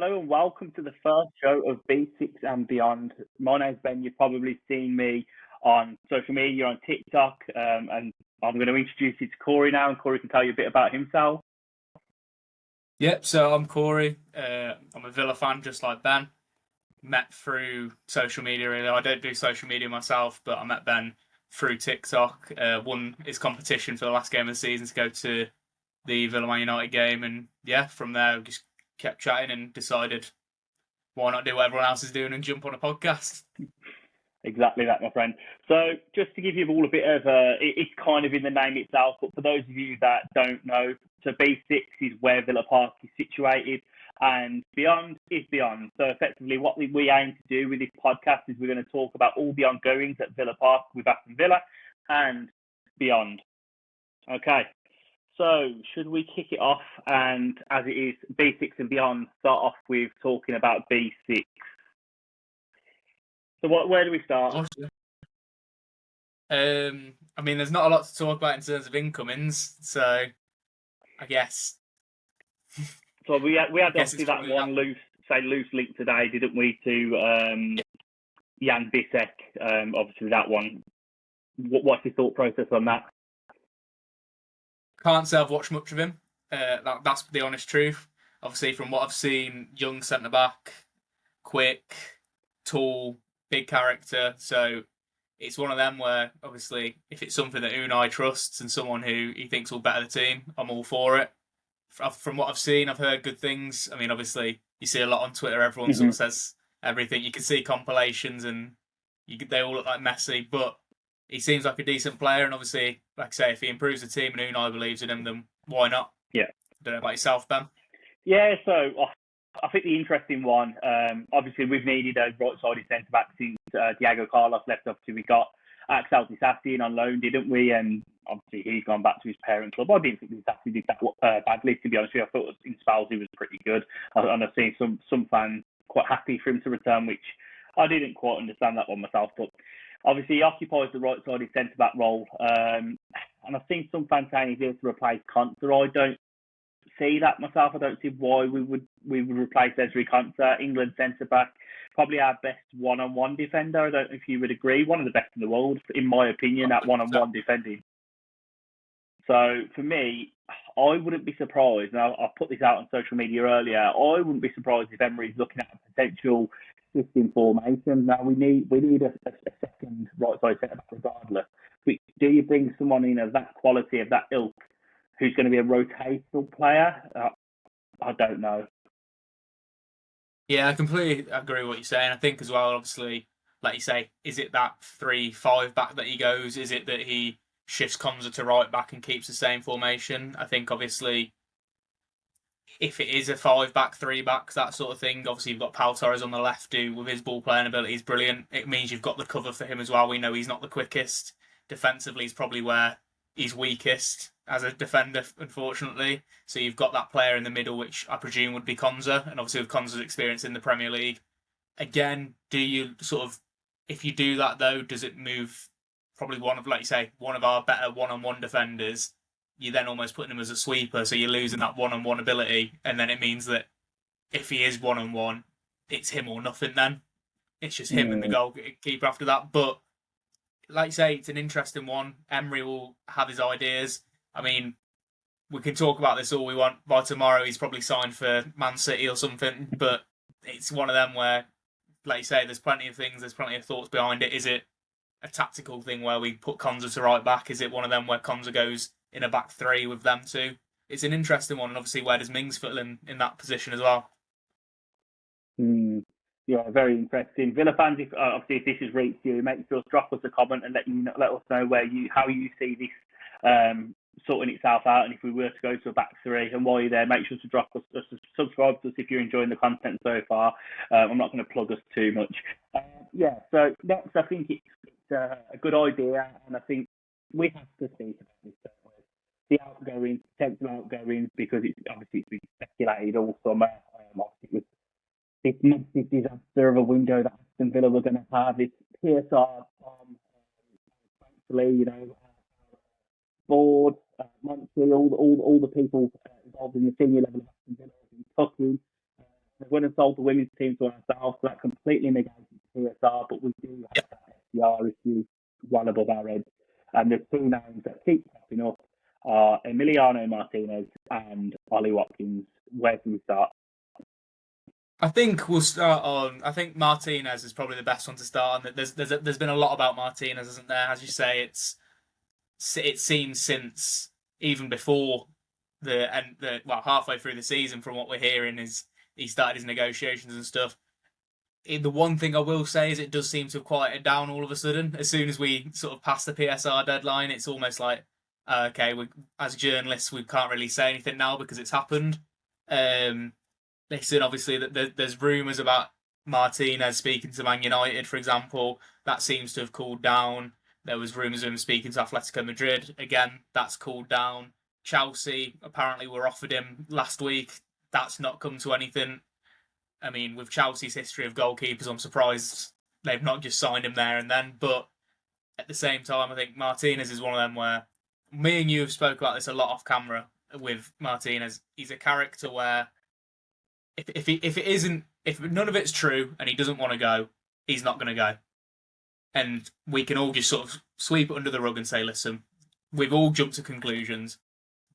Hello and welcome to the first show of B6 and Beyond. My name's Ben. You've probably seen me on social media, on TikTok, and I'm going to introduce you to Corey now, and Corey can tell you a bit about himself. Yep, so I'm Corey. I'm a Villa fan, just like Ben. Met through social media, really. I don't do social media myself, but I met Ben through TikTok. Won his competition for the last game of the season to go to the Villa Man United game, and yeah, from there we just kept chatting and decided why not do what everyone else is doing and jump on a podcast. Exactly that, my friend. So just to give you all a bit of it's kind of in the name itself, but for those of you that don't know, so B6 is where Villa Park is situated, and Beyond is Beyond. So effectively what we aim to do with this podcast is we're going to talk about all the ongoings at Villa Park with Aston Villa and beyond. Okay, so should we kick it off, and as it is B6 and Beyond, start off with talking about B6. So where do we start? I mean, there's not a lot to talk about in terms of incomings, so I guess. So we had obviously that one loose link today, didn't we, to Jan Bissek? Obviously that one. What's your thought process on that? Can't say I've watched much of him. That's the honest truth. Obviously, from what I've seen, young centre back, quick, tall, big character. So it's one of them where, obviously, if it's something that Unai trusts and someone who he thinks will better the team, I'm all for it. From what I've seen, I've heard good things. I mean, obviously, you see a lot on Twitter. Everyone sort of says everything. You can see compilations, and they all look like Messi, but he seems like a decent player. And obviously, like I say, if he improves the team and Unai believes in him, then why not? Yeah. I don't know about yourself, Ben. Yeah, so I think the interesting one, obviously we've needed a right-sided centre-back since Diego Carlos left. Obviously we got Axel Disasi in on loan, didn't we? And obviously he's gone back to his parent club. I didn't think Disasi did that badly, to be honest with you. I thought in spells he was pretty good. And I've seen some fans quite happy for him to return, which I didn't quite understand that one myself. But obviously he occupies the right-sided centre-back role. And I've seen some fans saying he's here to replace Conter. I don't see that myself. I don't see why we would replace Ezri Konsa, England centre back, probably our best one-on-one defender. I don't know if you would agree. One of the best in the world, in my opinion, at one-on-one defending. So for me, I wouldn't be surprised. Now I put this out on social media earlier. I wouldn't be surprised if Emery's looking at a potential system formation. Now we need a second right side centre back regardless. But do you bring someone in of that quality, of that ilk, who's going to be a rotational player? I don't know. Yeah, I completely agree with what you're saying. I think as well, obviously, like you say, is it that 3-5 back that he goes? Is it that he shifts Konza to right back and keeps the same formation? I think obviously, if it is a 5-back, 3-back, that sort of thing, obviously you've got Pau Torres on the left who, with his ball playing ability, is brilliant. It means you've got the cover for him as well. We know he's not the quickest. Defensively, he's probably where he's weakest as a defender, unfortunately. So you've got that player in the middle, which I presume would be Konza, and obviously with Konza's experience in the Premier League. Again, do you sort of, if you do that though, does it move probably one of, like you say, one of our better one-on-one defenders? You're then almost putting him as a sweeper, so you're losing that one-on-one ability, and then it means that if he is one-on-one, it's him or nothing then. It's just him and the goalkeeper after that. But like you say, it's an interesting one. Emery will have his ideas. I mean, we can talk about this all we want. By tomorrow, he's probably signed for Man City or something. But it's one of them where, like you say, there's plenty of things, there's plenty of thoughts behind it. Is it a tactical thing where we put Konza to right back? Is it one of them where Konza goes in a back three with them two? It's an interesting one. And obviously, where does Mings fit in that position as well? Yeah, very interesting. Villa fans, obviously if this has reached you, make sure to drop us a comment and let us know how you see this sorting itself out, and if we were to go to a back three, and while you're there, make sure to drop us, subscribe to us if you're enjoying the content so far. I'm not going to plug us too much. So next, I think it's a good idea, and I think we have to speak about this. The outgoings, potential outgoings, because it's been speculated all summer. Obviously, it was this massive disaster of a window that Aston Villa were going to have. It's PSR, thankfully, board, Monty, all the people involved in the senior level of Aston Villa have been talking. They wouldn't have sold the women's team to ourselves, so that completely negates PSR, but we do have that SDR issue well above our heads. And the two names that keep popping up are Emiliano Martinez and Ollie Watkins. Where can we start? I think we'll start on. I think Martinez is probably the best one to start on. There's been a lot about Martinez, isn't there? As you say, it seems since even before halfway through the season, from what we're hearing, is he started his negotiations and stuff. The one thing I will say is it does seem to have quieted down all of a sudden. As soon as we sort of pass the PSR deadline, it's almost like, okay, as journalists, we can't really say anything now because it's happened. Listen, obviously, that there's rumours about Martinez speaking to Man United, for example. That seems to have cooled down. There was rumours of him speaking to Atletico Madrid. Again, that's cooled down. Chelsea apparently were offered him last week. That's not come to anything. I mean, with Chelsea's history of goalkeepers, I'm surprised they've not just signed him there and then. But at the same time, I think Martinez is one of them where me and you have spoke about this a lot off camera with Martinez. He's a character where if none of it's true and he doesn't want to go, he's not going to go. And we can all just sort of sweep it under the rug and say, listen, we've all jumped to conclusions.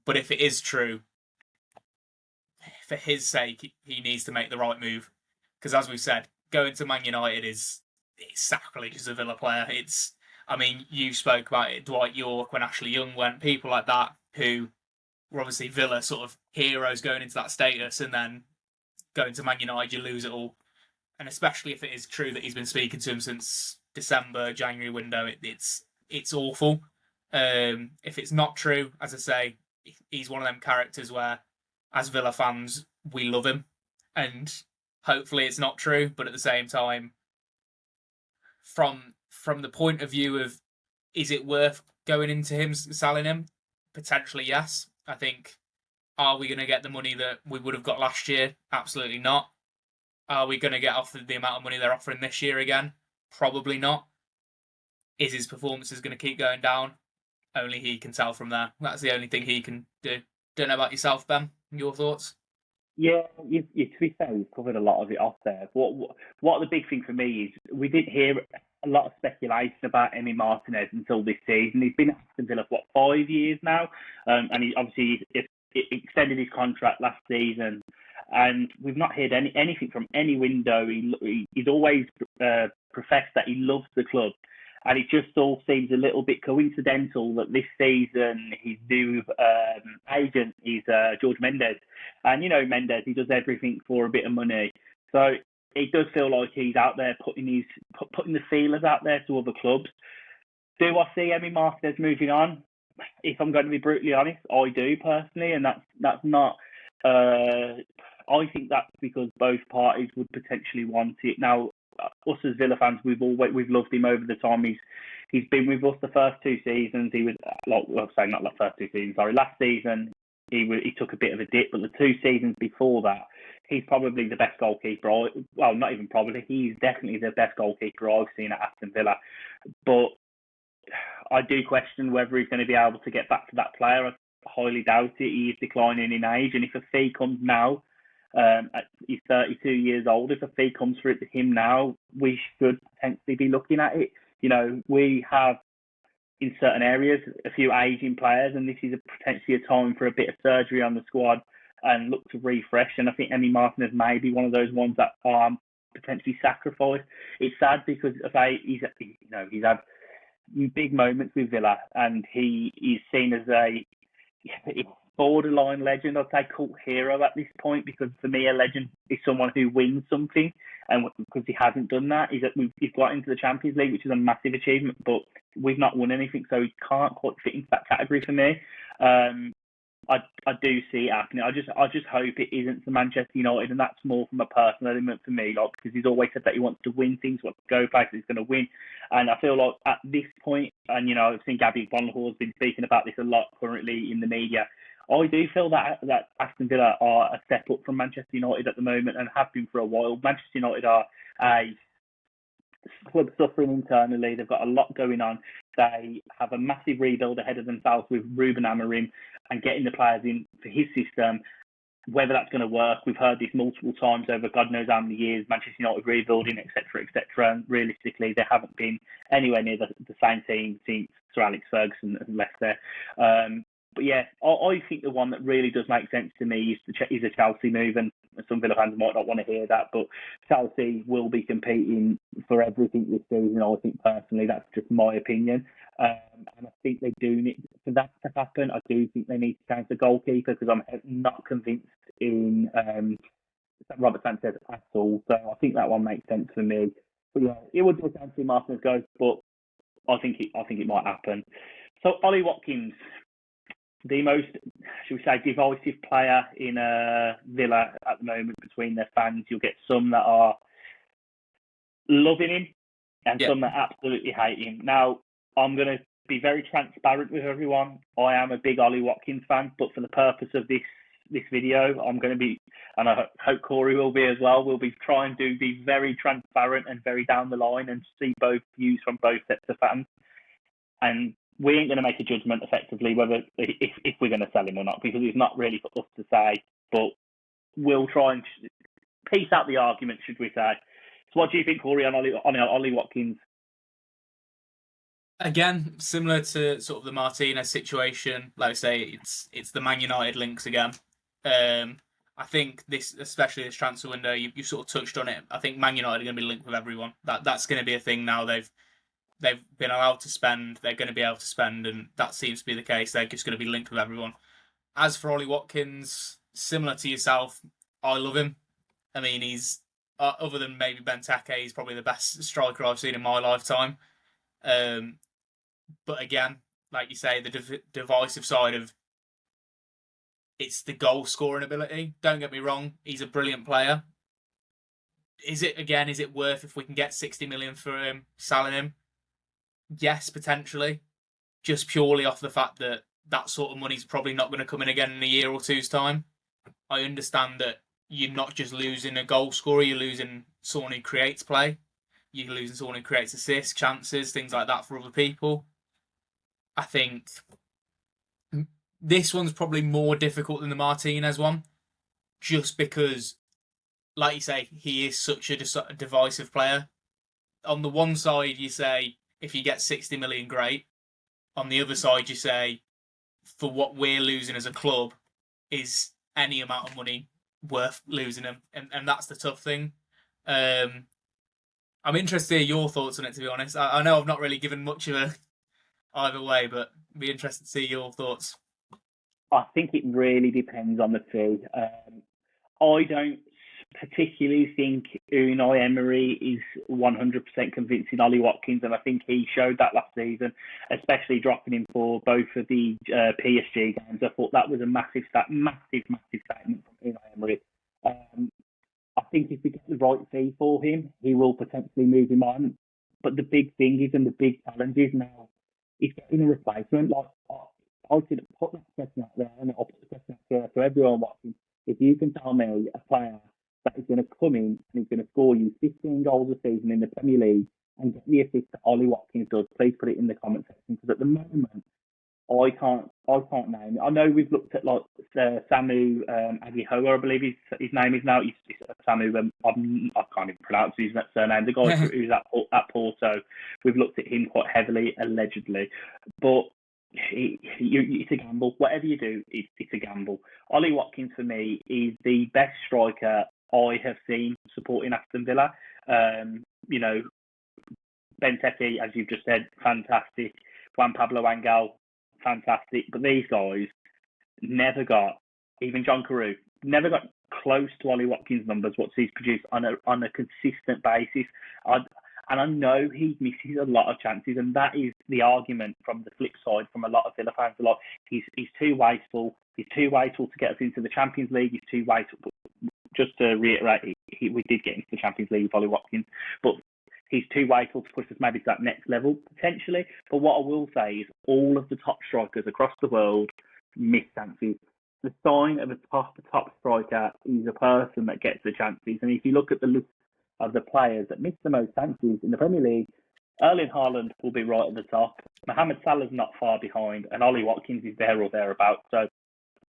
But if it is true, for his sake, he needs to make the right move. Because as we've said, going to Man United is sacrilege as a Villa player. You spoke about it, Dwight York, when Ashley Young went, people like that who were obviously Villa sort of heroes going into that status, and then going to Man United, you lose it all. And especially if it is true that he's been speaking to him since December, January window, it's awful. If it's not true, as I say, he's one of them characters where, as Villa fans, we love him. And hopefully it's not true, but at the same time, from the point of view of, is it worth going into him, selling him? Potentially, yes. I think, are we going to get the money that we would have got last year? Absolutely not. Are we going to get offered the amount of money they're offering this year again? Probably not. Is his performances going to keep going down? Only he can tell from there. That's the only thing he can do. Don't know about yourself, Ben. Your thoughts? Yeah, to be fair, we've covered a lot of it off there. What the big thing for me is we didn't hear a lot of speculation about Emi Martinez until this season. He's been at Aston Villa for 5 years now, and he obviously extended his contract last season. And we've not heard anything from any window. He's always professed that he loves the club. And it just all seems a little bit coincidental that this season his new agent is George Mendes. And, Mendes, he does everything for a bit of money. So it does feel like he's out there putting the feelers out there to other clubs. Do I see Emi Martinez moving on? If I'm going to be brutally honest, I do personally. And that's not... I think that's because both parties would potentially want it. Now, us as Villa fans, we've loved him over the time he's been with us. The first two seasons, he was last season he took a bit of a dip, but the 2 seasons before that, he's probably the best goalkeeper. Well, not even probably, he's definitely the best goalkeeper I've seen at Aston Villa. But I do question whether he's going to be able to get back to that player. I highly doubt it. He is declining in age, and if a fee comes now, he's 32 years old. If a fee comes for it to him now, we should potentially be looking at it. We have in certain areas a few aging players, and this is potentially a time for a bit of surgery on the squad and look to refresh. And I think Emi Martinez may be one of those ones that are potentially sacrificed. It's sad because he's had big moments with Villa, and he is seen as a borderline legend. I'd say cult hero at this point, because for me a legend is someone who wins something, and because he hasn't done that, he's got into the Champions League, which is a massive achievement, but we've not won anything, so he can't quite fit into that category for me. I do see it happening. I just hope it isn't to Manchester United, and that's more from a personal element for me, because he's always said that he wants to win things, wants to go places, he's going to win. And I feel like at this point, and I've seen Gabby Bonhor's been speaking about this a lot currently in the media, I do feel that Aston Villa are a step up from Manchester United at the moment, and have been for a while. Manchester United are a club suffering internally. They've got a lot going on. They have a massive rebuild ahead of themselves with Ruben Amorim and getting the players in for his system. whether that's going to work, we've heard this multiple times over God knows how many years, Manchester United rebuilding, etc., etc. And realistically, they haven't been anywhere near the same team since Sir Alex Ferguson has left there. But yeah, I think the one that really does make sense to me is a Chelsea move, and some Villa fans might not want to hear that, but Chelsea will be competing for everything this season. I think personally, that's just my opinion. And I think they do need for that to happen. I do think they need to change the goalkeeper because I'm not convinced in Robert Sanchez at all. So I think that one makes sense for me. But yeah, it would be a fancy Martinez go, but I think it might happen. So Ollie Watkins, the most, should we say, divisive player in Villa at the moment between their fans. You'll get some that are loving him and some that absolutely hate him. Now, I'm going to be very transparent with everyone. I am a big Ollie Watkins fan, but for the purpose of this video, I'm going to be, and I hope Corey will be as well, we'll be trying to be very transparent and very down the line and see both views from both sets of fans. And we ain't going to make a judgment effectively whether if we're going to sell him or not, because it's not really for us to say, but we'll try and piece out the argument, should we say. So what do you think, Corey, on Ollie Watkins? Again, similar to sort of the Martinez situation, like I say, it's the Man United links again. I think especially this transfer window, you sort of touched on it. I think Man United are going to be linked with everyone. That's going to be a thing now. They've been allowed to spend. They're going to be able to spend, and that seems to be the case. They're just going to be linked with everyone. As for Ollie Watkins, similar to yourself, I love him. I mean, he's other than maybe Benteke, he's probably the best striker I've seen in my lifetime. But again, like you say, the divisive side of it's the goal scoring ability. Don't get me wrong, he's a brilliant player. Is it worth if we can get 60 million for him, selling him? Yes, potentially. Just purely off the fact that sort of money's probably not going to come in again in a year or two's time. I understand that you're not just losing a goal scorer, you're losing someone who creates play. You're losing someone who creates assists, chances, things like that for other people. I think this one's probably more difficult than the Martinez one, just because, like you say, he is such a divisive player. On the one side, you say, if you get 60 million, great. On the other side, you say, for what we're losing as a club, is any amount of money worth losing him? And that's the tough thing. I'm interested to hear your thoughts on it, to be honest. I know I've not really given much of a either way, but I'd be interested to see your thoughts. I think it really depends on the fee. I don't particularly think Unai Emery is 100% convincing Ollie Watkins, and I think he showed that last season, especially dropping him for both of the PSG games. I thought that was a massive statement from Unai Emery. I think if we get the right fee for him, he will potentially move him on. But the big thing is, and the big challenge is now, he's getting a replacement. Like, I should put that question out there, and I'll put the question out there to everyone watching. If you can tell me a player that is going to come in and he's going to score you 15 goals a season in the Premier League and get the assist that Ollie Watkins does, please put it in the comment section, because at the moment, I can't name it. I know we've looked at like Samu Agihoa, I believe his name is now. He's Samu. I can't even pronounce his surname. The guy who's at Porto. We've looked at him quite heavily, allegedly, but it's a gamble. Whatever you do, it's a gamble. Ollie Watkins for me is the best striker I have seen supporting Aston Villa. You know, Benteke, as you've just said, fantastic. Juan Pablo Angel, fantastic. But these guys never got, even John Carew, never got close to Ollie Watkins' numbers, what he's produced on a consistent basis. And I know he misses a lot of chances, and that is the argument from the flip side from a lot of Villa fans. A lot, he's too wasteful. He's too wasteful to get us into the Champions League. He's too wasteful. Just to reiterate, we did get into the Champions League with Ollie Watkins, but he's too wasteful to push us maybe to that next level, potentially. But what I will say is all of the top strikers across the world miss chances. The sign of a top striker is a person that gets the chances. And if you look at the list of the players that miss the most chances in the Premier League, Erling Haaland will be right at the top. Mohamed Salah's not far behind, and Ollie Watkins is there or thereabouts. So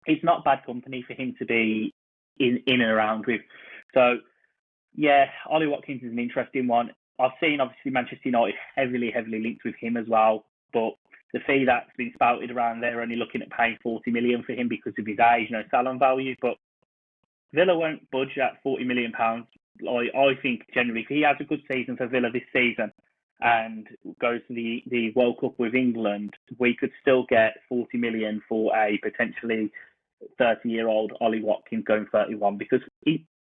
it's not bad company for him to be in and around with. So yeah, Ollie Watkins is an interesting one. I've seen obviously Manchester United heavily linked with him as well, but the fee that's been spouted around, they're only looking at paying 40 million for him because of his age, no salon value. But Villa won't budge at 40 million pounds. I think generally, if he has a good season for Villa this season and goes to the World Cup with England, we could still get 40 million for a potentially 30-year-old Ollie Watkins going 31, because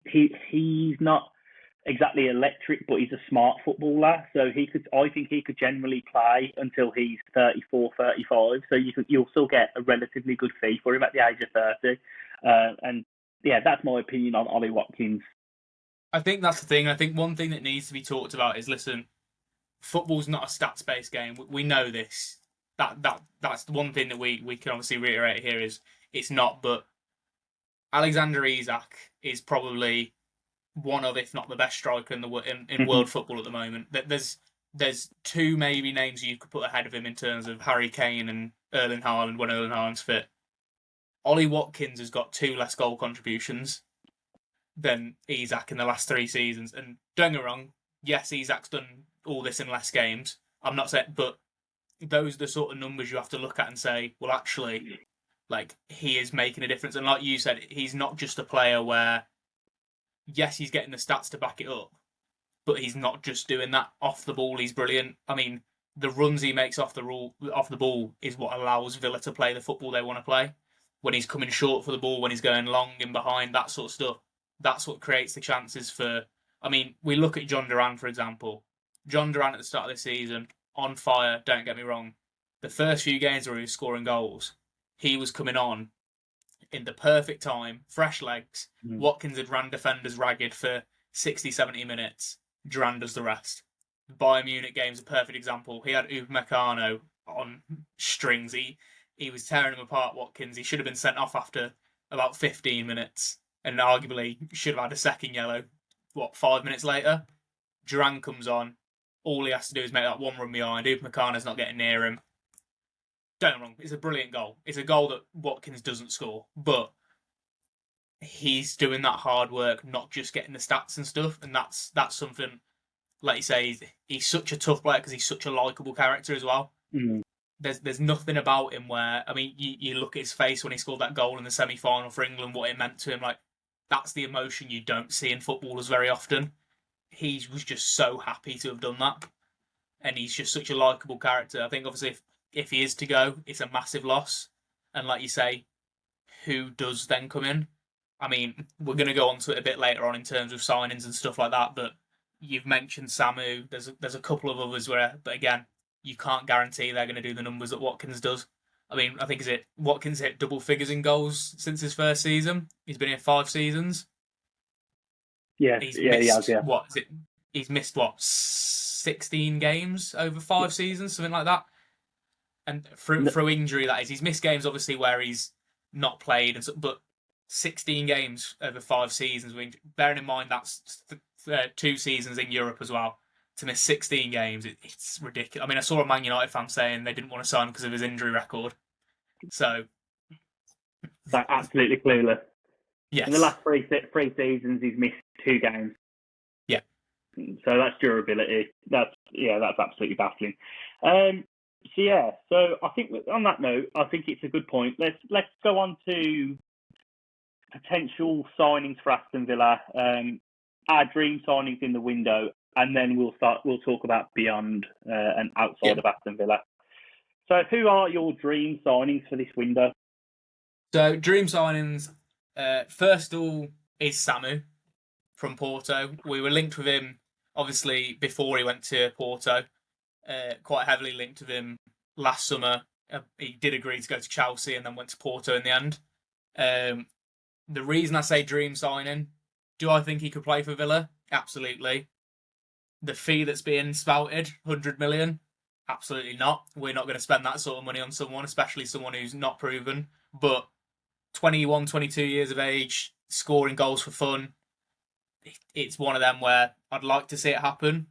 he's not exactly electric, but he's a smart footballer. So I think he could generally play until he's 34, 35. So you'll still get a relatively good fee for him at the age of 30. And yeah, that's my opinion on Ollie Watkins. I think that's the thing. I think one thing that needs to be talked about is, listen, football's not a stats-based game. We know this. That's the one thing that we can obviously reiterate here is it's not. But Alexander Isak is probably one of, if not the best striker in world football at the moment. There's two maybe names you could put ahead of him in terms of Harry Kane and Erling Haaland when Erling Haaland's fit. Ollie Watkins has got 2 less goal contributions than Isak in the last 3 seasons. And don't get me wrong, yes, Isak's done all this in less games. I'm not saying, but those are the sort of numbers you have to look at and say, well, actually, like, he is making a difference. And like you said, he's not just a player where, yes, he's getting the stats to back it up, but he's not just doing that off the ball. He's brilliant. I mean, the runs he makes off the ball is what allows Villa to play the football they want to play. When he's coming short for the ball, when he's going long in behind, that sort of stuff, that's what creates the chances for... I mean, we look at John Duran, for example. John Duran at the start of the season, on fire, don't get me wrong. The first few games where he was scoring goals, he was coming on in the perfect time, fresh legs. Watkins had ran defenders ragged for 60, 70 minutes. Duran does the rest. The Bayern Munich game's a perfect example. He had Upamecano on strings. He was tearing him apart, Watkins. He should have been sent off after about 15 minutes and arguably should have had a second yellow, 5 minutes later? Duran comes on. All he has to do is make that one run behind. Upamecano's not getting near him. Don't get me wrong, it's a brilliant goal. It's a goal that Watkins doesn't score, but he's doing that hard work, not just getting the stats and stuff, and that's something, like you say, he's such a tough player because he's such a likeable character as well. There's nothing about him where, I mean, you look at his face when he scored that goal in the semi-final for England, what it meant to him, like, that's the emotion you don't see in footballers very often. He was just so happy to have done that, and he's just such a likeable character. I think, obviously, if he is to go, it's a massive loss, and like you say, who does then come in? I mean, we're going to go on to it a bit later on in terms of signings and stuff like that, but you've mentioned Samu. There's a couple of others where, but again, you can't guarantee they're going to do the numbers that Watkins does. I mean, I think Watkins hit double figures in goals since his first season. He's been here 5 seasons. Yeah, he has. What is it? He's missed 16 games over 5 seasons, something like that. And through injury, that is. He's missed games obviously where he's not played, and but 16 games over 5 seasons. Bearing in mind that's 2 seasons in Europe as well. To miss 16 games, it's ridiculous. I mean, I saw a Man United fan saying they didn't want to sign him because of his injury record. So, that's absolutely clueless. Yes. In the last 3 seasons, he's missed 2 games. Yeah. So that's durability. That's absolutely baffling. So I think on that note, I think it's a good point. Let's go on to potential signings for Aston Villa. Our dream signings in the window. And then we'll talk about beyond and outside of Aston Villa. So who are your dream signings for this window? So dream signings, first of all, is Samu from Porto. We were linked with him, obviously, before he went to Porto. Quite heavily linked with him last summer. He did agree to go to Chelsea and then went to Porto in the end. The reason I say dream signing, do I think he could play for Villa? Absolutely. The fee that's being spouted, 100 million, absolutely not. We're not going to spend that sort of money on someone, especially someone who's not proven. But 21, 22 years of age, scoring goals for fun, it's one of them where I'd like to see it happen.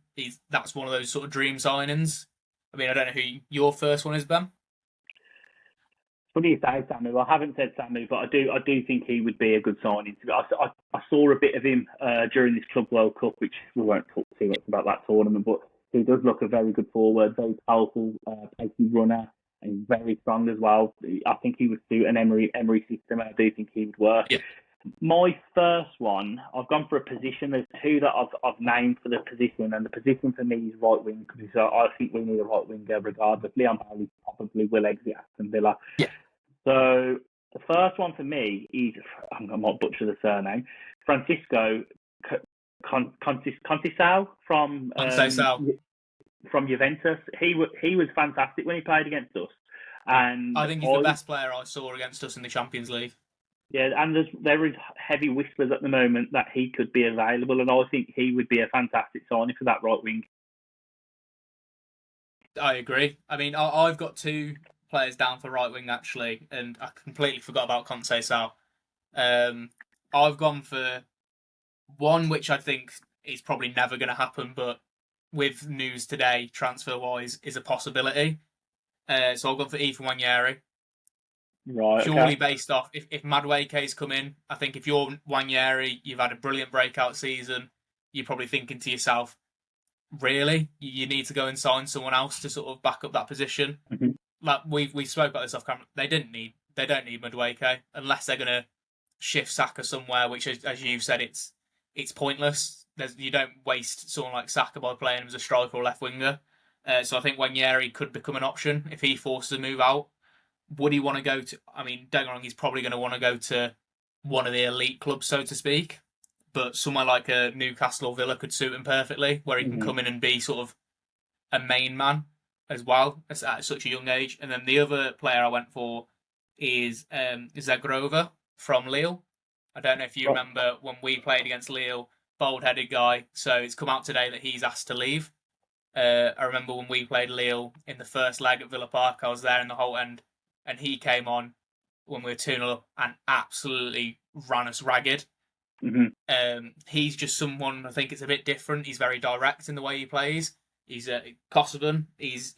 That's one of those sort of dream signings. I mean, I don't know who your first one is, Ben. funny you say Samu. I haven't said Samu, but I do think he would be a good signing. I saw a bit of him during this Club World Cup, which we won't talk too much about that tournament, but he does look a very good forward, very powerful, pacey runner, and he's very strong as well. I think he would suit an Emery system. I do think he would work. Yeah. My first one, I've gone for a position. There's two that I've named for the position, and the position for me is right wing because I think we need a right winger regardless. Leon Bailey probably will exit Aston Villa. Yeah. So the first one for me is, I might butcher the surname, Francisco Conceição from Juventus. He was fantastic when he played against us, and I think he's the best player I saw against us in the Champions League. Yeah, and there is heavy whispers at the moment that he could be available, and I think he would be a fantastic signing for that right wing. I agree. I mean, I've got two players down for right wing actually, and I completely forgot about Conceição. I've gone for one which I think is probably never going to happen, but with news today, transfer wise, is a possibility. So I've gone for Ethan Nwaneri. Right. Purely based off if Madueke's come in, I think if you're Nwaneri, you've had a brilliant breakout season. You're probably thinking to yourself, really, you need to go and sign someone else to sort of back up that position. Mm-hmm. Like we spoke about this off camera. They don't need Madueke unless they're gonna shift Saka somewhere, which as you've said, it's pointless. You don't waste someone like Saka by playing him as a striker or left winger. So I think Nwaneri could become an option if he forces a move out. Would he want to go to? I mean, don't get me wrong, he's probably going to want to go to one of the elite clubs, so to speak. But somewhere like a Newcastle or Villa could suit him perfectly, where he can come in and be sort of a main man as well at such a young age. And then the other player I went for is Zagrova from Lille. I don't know if you remember when we played against Lille, bald-headed guy. So it's come out today that he's asked to leave. I remember when we played Lille in the first leg at Villa Park, I was there in the whole end. And he came on when we were 2-0 up and absolutely ran us ragged. Mm-hmm. He's just someone, I think it's a bit different. He's very direct in the way he plays. He's Kosovan. He's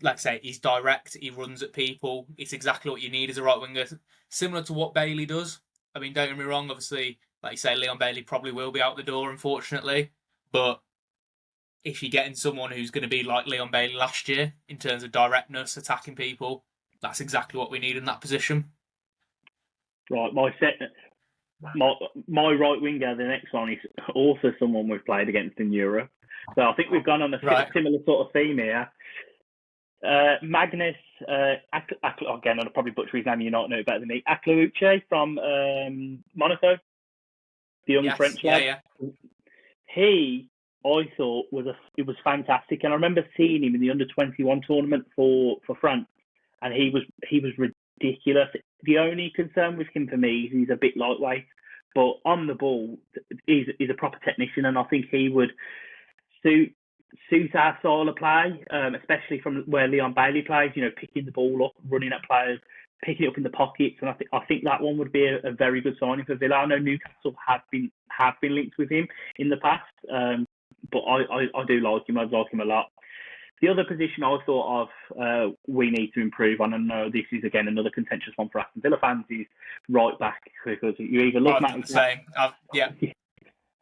like I say, he's direct. He runs at people. It's exactly what you need as a right winger. Similar to what Bailey does. I mean, don't get me wrong. Obviously, like you say, Leon Bailey probably will be out the door, unfortunately. But if you're getting someone who's going to be like Leon Bailey last year in terms of directness, attacking people, that's exactly what we need in that position. Right, my right winger, the next one is also someone we've played against in Europe. So I think we've gone on a similar sort of theme here. Magnus, again, I'll probably butcher his name, you not know it better than me. Aklauche from Monaco, the young French lad. Yeah. He, I thought, it was fantastic, and I remember seeing him in the under-21 tournament for France, and he was ridiculous. The only concern with him for me is he's a bit lightweight, but on the ball, he's a proper technician, and I think he would suit our style of play, especially from where Leon Bailey plays. You know, picking the ball up, running at players, picking it up in the pockets, and I think that one would be a very good signing for Villa. I know Newcastle have been linked with him in the past. But I do like him. I like him a lot. The other position I thought of we need to improve on, and this is again another contentious one for Aston Villa fans, is right back, because you either love Matty Cash,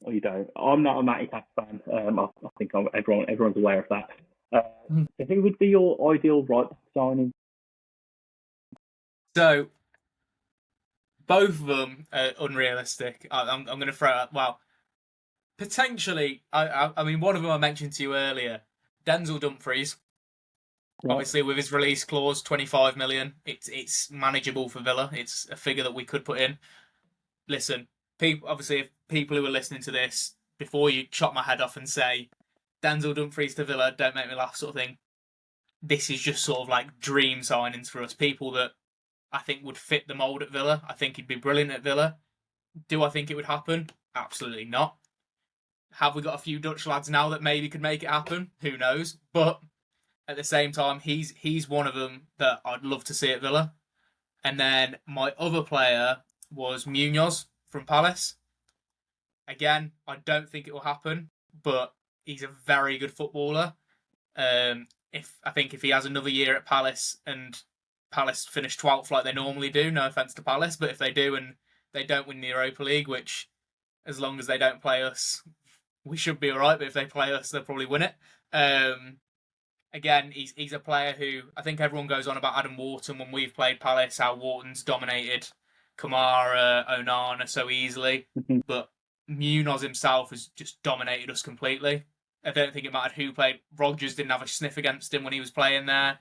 or you don't. I'm not a Matty Cash fan. I think everyone's aware of that. I think it would be your ideal right back signing. So both of them are unrealistic. I'm going to throw out. Well, potentially, I mean, one of them I mentioned to you earlier, Denzel Dumfries. Right. Obviously, with his release clause, 25 million, it's manageable for Villa. It's a figure that we could put in. Listen, if people who are listening to this, before you chop my head off and say, Denzel Dumfries to Villa, don't make me laugh sort of thing, this is just sort of like dream signings for us. People that I think would fit the mould at Villa. I think he'd be brilliant at Villa. Do I think it would happen? Absolutely not. Have we got a few Dutch lads now that maybe could make it happen? Who knows? But at the same time, he's one of them that I'd love to see at Villa. And then my other player was Munoz from Palace. Again, I don't think it will happen, but he's a very good footballer. If he has another year at Palace and Palace finish 12th like they normally do. No offence to Palace, but if they do and they don't win the Europa League, which as long as they don't play us, we should be all right. But if they play us, they'll probably win it. Again, he's a player who I think everyone goes on about Adam Wharton when we've played Palace, how Wharton's dominated Kamara, Onana so easily, but Munoz himself has just dominated us completely. I don't think it mattered who played. Rodgers didn't have a sniff against him when he was playing there.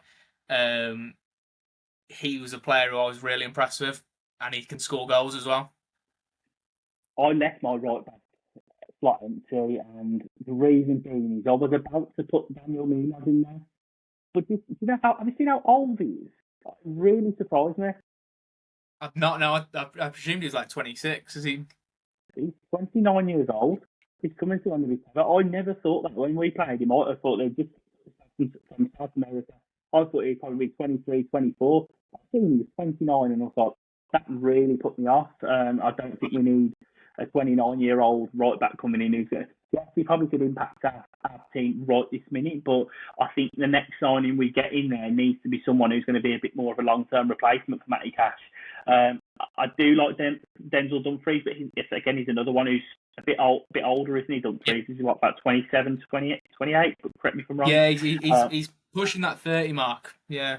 He was a player who I was really impressed with, and he can score goals as well. I left my right back flat empty, and the reason being is I was about to put Daniel Munoz in there. But have you seen how old he is? It really surprised me. I've not, no, I presumed he was like 26. Is he? He's 29 years old. He's coming to the end of his career. I never thought that when we played him. I thought they'd just from South America. I thought he'd probably be 23, 24. I seen he was 29, and I thought that really put me off. I don't think we need a 29-year-old right back coming in who's going to. Yes, he probably could impact our team right this minute, but I think the next signing we get in there needs to be someone who's going to be a bit more of a long-term replacement for Matty Cash. I do like Denzel Dumfries, but he's another one who's a bit older, isn't he? Dumfries is about 27, 28, but correct me if I'm wrong. Yeah, he's pushing that 30 mark. Yeah.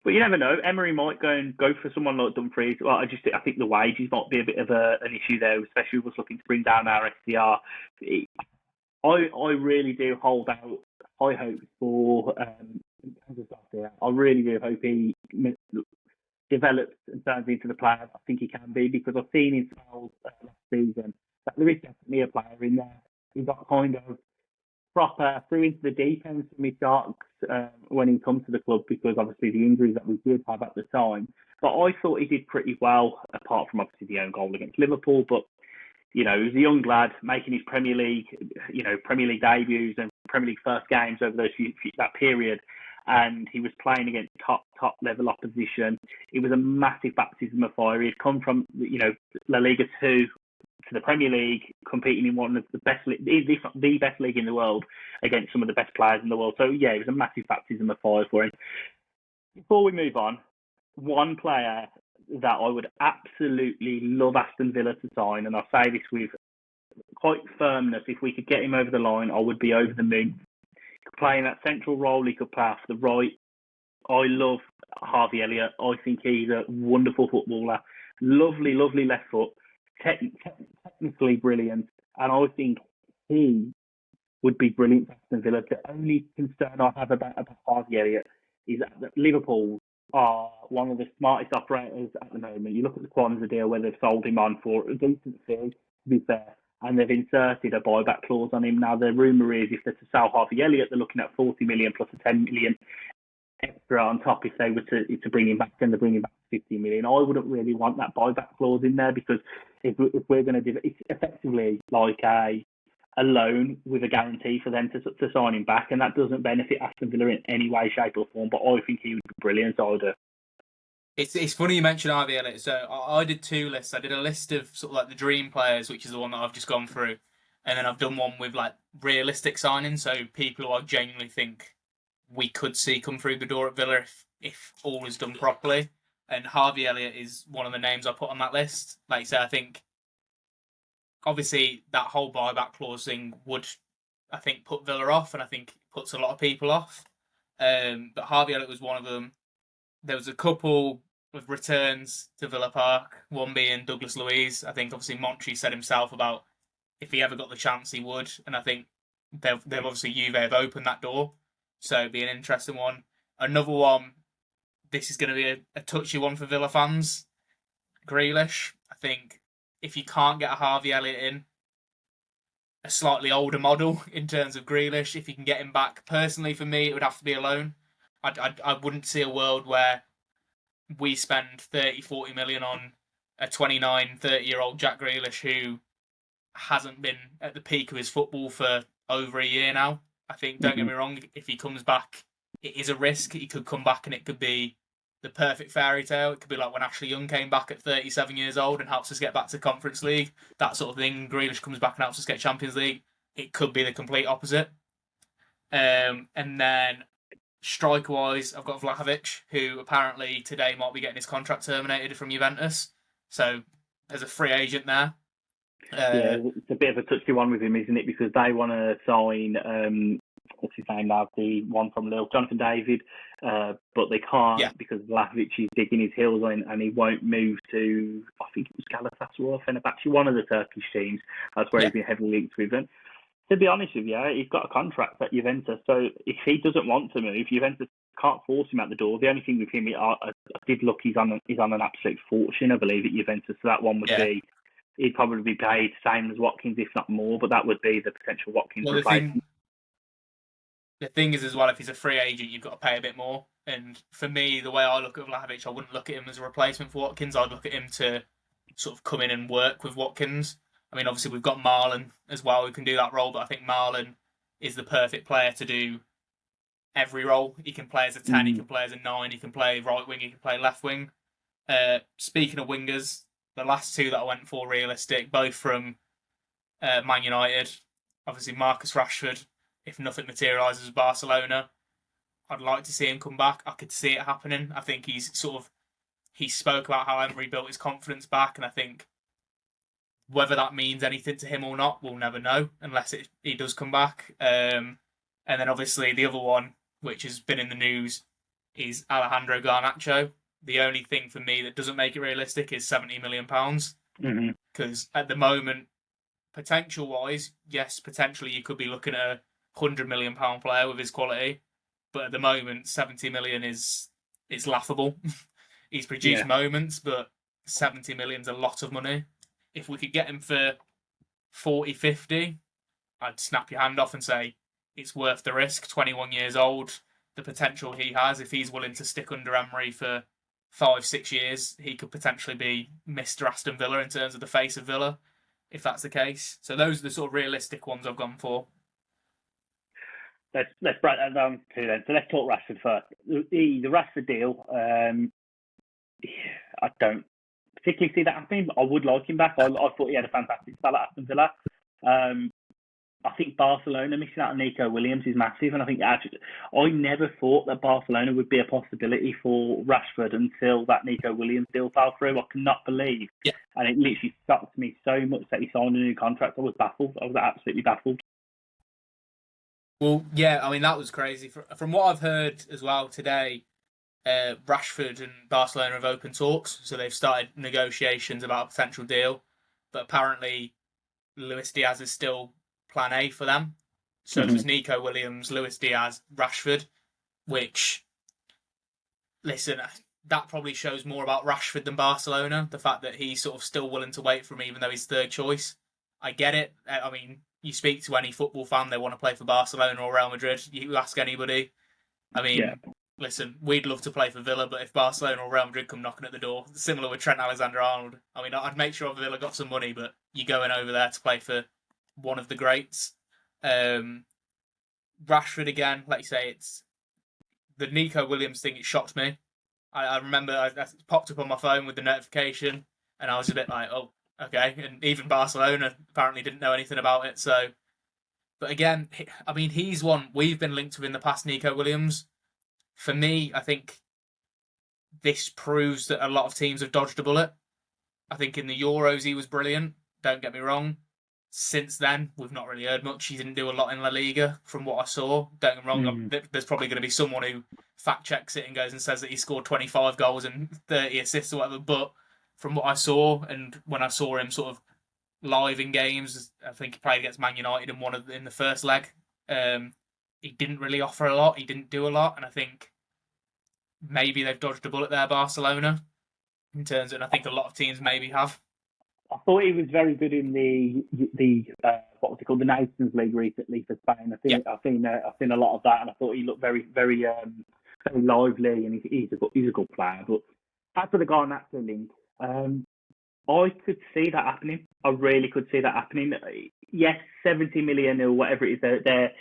But you never know. Emery might go for someone like Dumfries. Well, I think the wages might be a bit of an issue there, especially with us looking to bring down our SDR. I really do hold out high hopes for I really do hope he develops and turns into the player I think he can be, because I've seen in spells last season that there is definitely a player in there. He's got kind of proper through into the deep end for me Sharks when he comes to the club, because obviously the injuries that we did have at the time. But I thought he did pretty well, apart from obviously the own goal against Liverpool. But he was a young lad making his Premier League debuts and Premier League first games over that period, and he was playing against top level opposition. It was a massive baptism of fire. He had come from La Liga 2 to the Premier League, competing in one of the best, if not the best league in the world, against some of the best players in the world. So yeah, it was a massive baptism of fire for him. Before we move on, one player that I would absolutely love Aston Villa to sign, and I'll say this with quite firmness, if we could get him over the line, I would be over the moon. He could play in that central role, he could play off the right. I love Harvey Elliott. I think he's a wonderful footballer. Lovely left foot. Technically brilliant, and I think he would be brilliant for Aston Villa. The only concern I have about Harvey Elliott is that Liverpool are one of the smartest operators at the moment. You look at the Kwanzaa deal where they've sold him on for a decent fee, to be fair, and they've inserted a buyback clause on him. Now the rumour is if they're to sell Harvey Elliott, they're looking at 40 million plus a 10 million extra on top if they were to bring him back, and they're bringing back 50 million. I wouldn't really want that buyback clause in there, because if we're going to do it's effectively like a loan with a guarantee for them to sign him back, and that doesn't benefit Aston Villa in any way, shape or form. But I think he would be brilliant. So It's funny you mentioned Harvey Elliott. So I did two lists. I did a list of sort of like the dream players, which is the one that I've just gone through, and then I've done one with like realistic signings, so people who I genuinely think we could see come through the door at Villa if all is done properly. And Harvey Elliott is one of the names I put on that list. Like you say, I think obviously that whole buyback clause thing would, I think, put Villa off, and I think puts a lot of people off. But Harvey Elliott was one of them. There was a couple of returns to Villa Park, one being Douglas Luiz. I think obviously Monchi said himself about if he ever got the chance, he would. And I think they've obviously Juve have opened that door. So it'd be an interesting one. Another one, this is going to be a touchy one for Villa fans. Grealish. I think if you can't get a Harvey Elliott in, a slightly older model in terms of Grealish, if you can get him back, personally for me, it would have to be a loan. I wouldn't see a world where we spend 30, 40 million on a 29, 30-year-old Jack Grealish who hasn't been at the peak of his football for over a year now. I think, don't get me wrong, if he comes back, it is a risk. He could come back and it could be the perfect fairy tale. It could be like when Ashley Young came back at 37 years old and helps us get back to Conference League. That sort of thing. Grealish comes back and helps us get Champions League. It could be the complete opposite. And then striker-wise, I've got Vlahovic, who apparently today might be getting his contract terminated from Juventus. So there's a free agent there. Yeah, it's a bit of a touchy one with him, isn't it? Because they want to sign, what's his name now, the one from Lille, Jonathan David, but they can't because Vlahovic is digging his heels in and he won't move to, I think it was Galatasaray or Fenerbahce, one of the Turkish teams. That's where he's been heavily linked with. And to be honest with you, he's got a contract at Juventus, so if he doesn't want to move, Juventus can't force him out the door. The only thing with him, I did look, he's on an absolute fortune, I believe, at Juventus. So that one would be, he'd probably be paid same as Watkins, if not more. But that would be the potential Watkins replacement. The thing is, as well, if he's a free agent, you've got to pay a bit more. And for me, the way I look at Vlahovic, I wouldn't look at him as a replacement for Watkins. I'd look at him to sort of come in and work with Watkins. I mean, obviously, we've got Marlon as well who can do that role, but I think Marlon is the perfect player to do every role. He can play as a 10, he can play as a 9, he can play right wing, he can play left wing. Speaking of wingers, the last two that I went for realistic, both from Man United. Obviously, Marcus Rashford, if nothing materialises with Barcelona, I'd like to see him come back. I could see it happening. I think he spoke about how Emery built his confidence back, and I think whether that means anything to him or not, we'll never know unless he does come back. And then obviously the other one, which has been in the news, is Alejandro Garnacho. The only thing for me that doesn't make it realistic is £70 million. Because at the moment, potential-wise, yes, potentially you could be looking at a £100 million player with his quality. But at the moment, 70 million it's laughable. He's produced moments, but 70 million's a lot of money. If we could get him for 40, 50, I'd snap your hand off and say it's worth the risk. 21 years old, the potential he has, if he's willing to stick under Emery for 5-6 years, he could potentially be Mr. Aston Villa in terms of the face of Villa, if that's the case. So those are the sort of realistic ones I've gone for. Let's break that down too then. So let's talk Rashford first. The Rashford deal, I don't particularly see that happening, but I would like him back. I thought he had a fantastic spell at Aston Villa. I think Barcelona missing out on Nico Williams is massive, and I think actually I never thought that Barcelona would be a possibility for Rashford until that Nico Williams deal fell through. I cannot believe, and it literally shocked me so much that he signed a new contract. I was baffled. I was absolutely baffled. Well, yeah, I mean, that was crazy. From what I've heard as well today, Rashford and Barcelona have opened talks, so they've started negotiations about a potential deal. But apparently, Luis Diaz is still plan A for them. So it was Nico Williams, Luis Diaz, Rashford, which, listen, that probably shows more about Rashford than Barcelona. The fact that he's sort of still willing to wait for him, even though he's third choice. I get it. I mean, you speak to any football fan, they want to play for Barcelona or Real Madrid. You ask anybody. I mean, listen, we'd love to play for Villa, but if Barcelona or Real Madrid come knocking at the door, similar with Trent Alexander-Arnold, I mean, I'd make sure Villa got some money, but you're going over there to play for one of the greats. Rashford, again, like you say, it's the Nico Williams thing, it shocked me. I remember I popped up on my phone with the notification, and I was a bit like, oh, okay. And even Barcelona apparently didn't know anything about it. So, but again, I mean, he's one we've been linked with in the past, Nico Williams. For me, I think this proves that a lot of teams have dodged a bullet. I think in the Euros he was brilliant, don't get me wrong. Since then, we've not really heard much. He didn't do a lot in La Liga from what I saw. Don't get me wrong, there's probably going to be someone who fact-checks it and goes and says that he scored 25 goals and 30 assists or whatever, but from what I saw, and when I saw him sort of live in games, I think he played against Man United in the first leg, he didn't really offer a lot, he didn't do a lot, and I think maybe they've dodged a bullet there, Barcelona, in terms of, and I think a lot of teams maybe have. I thought he was very good in the what was it called, the Nations League recently for Spain. I've seen a lot of that, and I thought he looked very very lively, and he's a good player. But as for the Garnacho link, I could see that happening. I really could see that happening. Yes, 70 million or whatever it is they're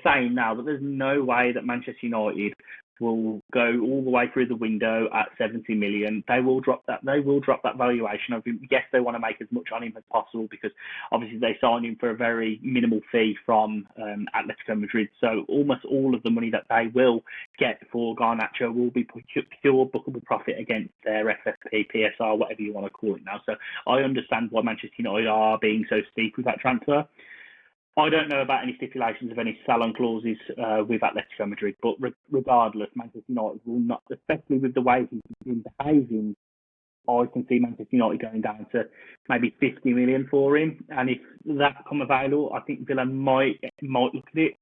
saying now, but there's no way that Manchester United will go all the way through the window at 70 million. They will drop that. They will drop that valuation of him. Yes, they want to make as much on him as possible because obviously they signed him for a very minimal fee from Atletico Madrid. So almost all of the money that they will get for Garnacho will be pure bookable profit against their FFP, PSR, whatever you want to call it now. So I understand why Manchester United are being so steep with that transfer. I don't know about any stipulations of any sell-on clauses with Atletico Madrid, but regardless, Manchester United will not, especially with the way he's been behaving, I can see Manchester United going down to maybe 50 million for him. And if that become available, I think Villa might look at it.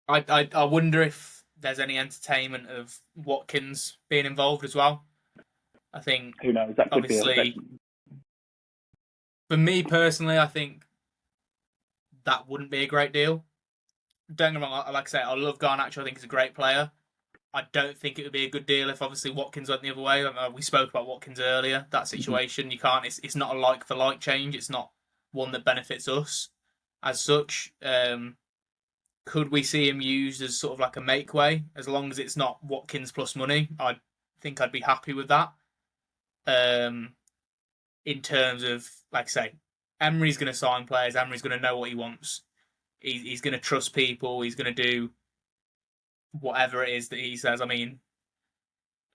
I wonder if there's any entertainment of Watkins being involved as well. I think, who knows, that could obviously, for me personally, I think that wouldn't be a great deal. Don't get me wrong, like I say, I love Garnacho. I think he's a great player. I don't think it would be a good deal if obviously Watkins went the other way. We spoke about Watkins earlier. That situation, you can't. It's not a like for like change. It's not one that benefits us as such. Could we see him used as sort of like a make way? As long as it's not Watkins plus money, I think I'd be happy with that. In terms of, like I say, Emery's going to sign players. Emery's going to know what he wants. He's going to trust people. He's going to do whatever it is that he says. I mean,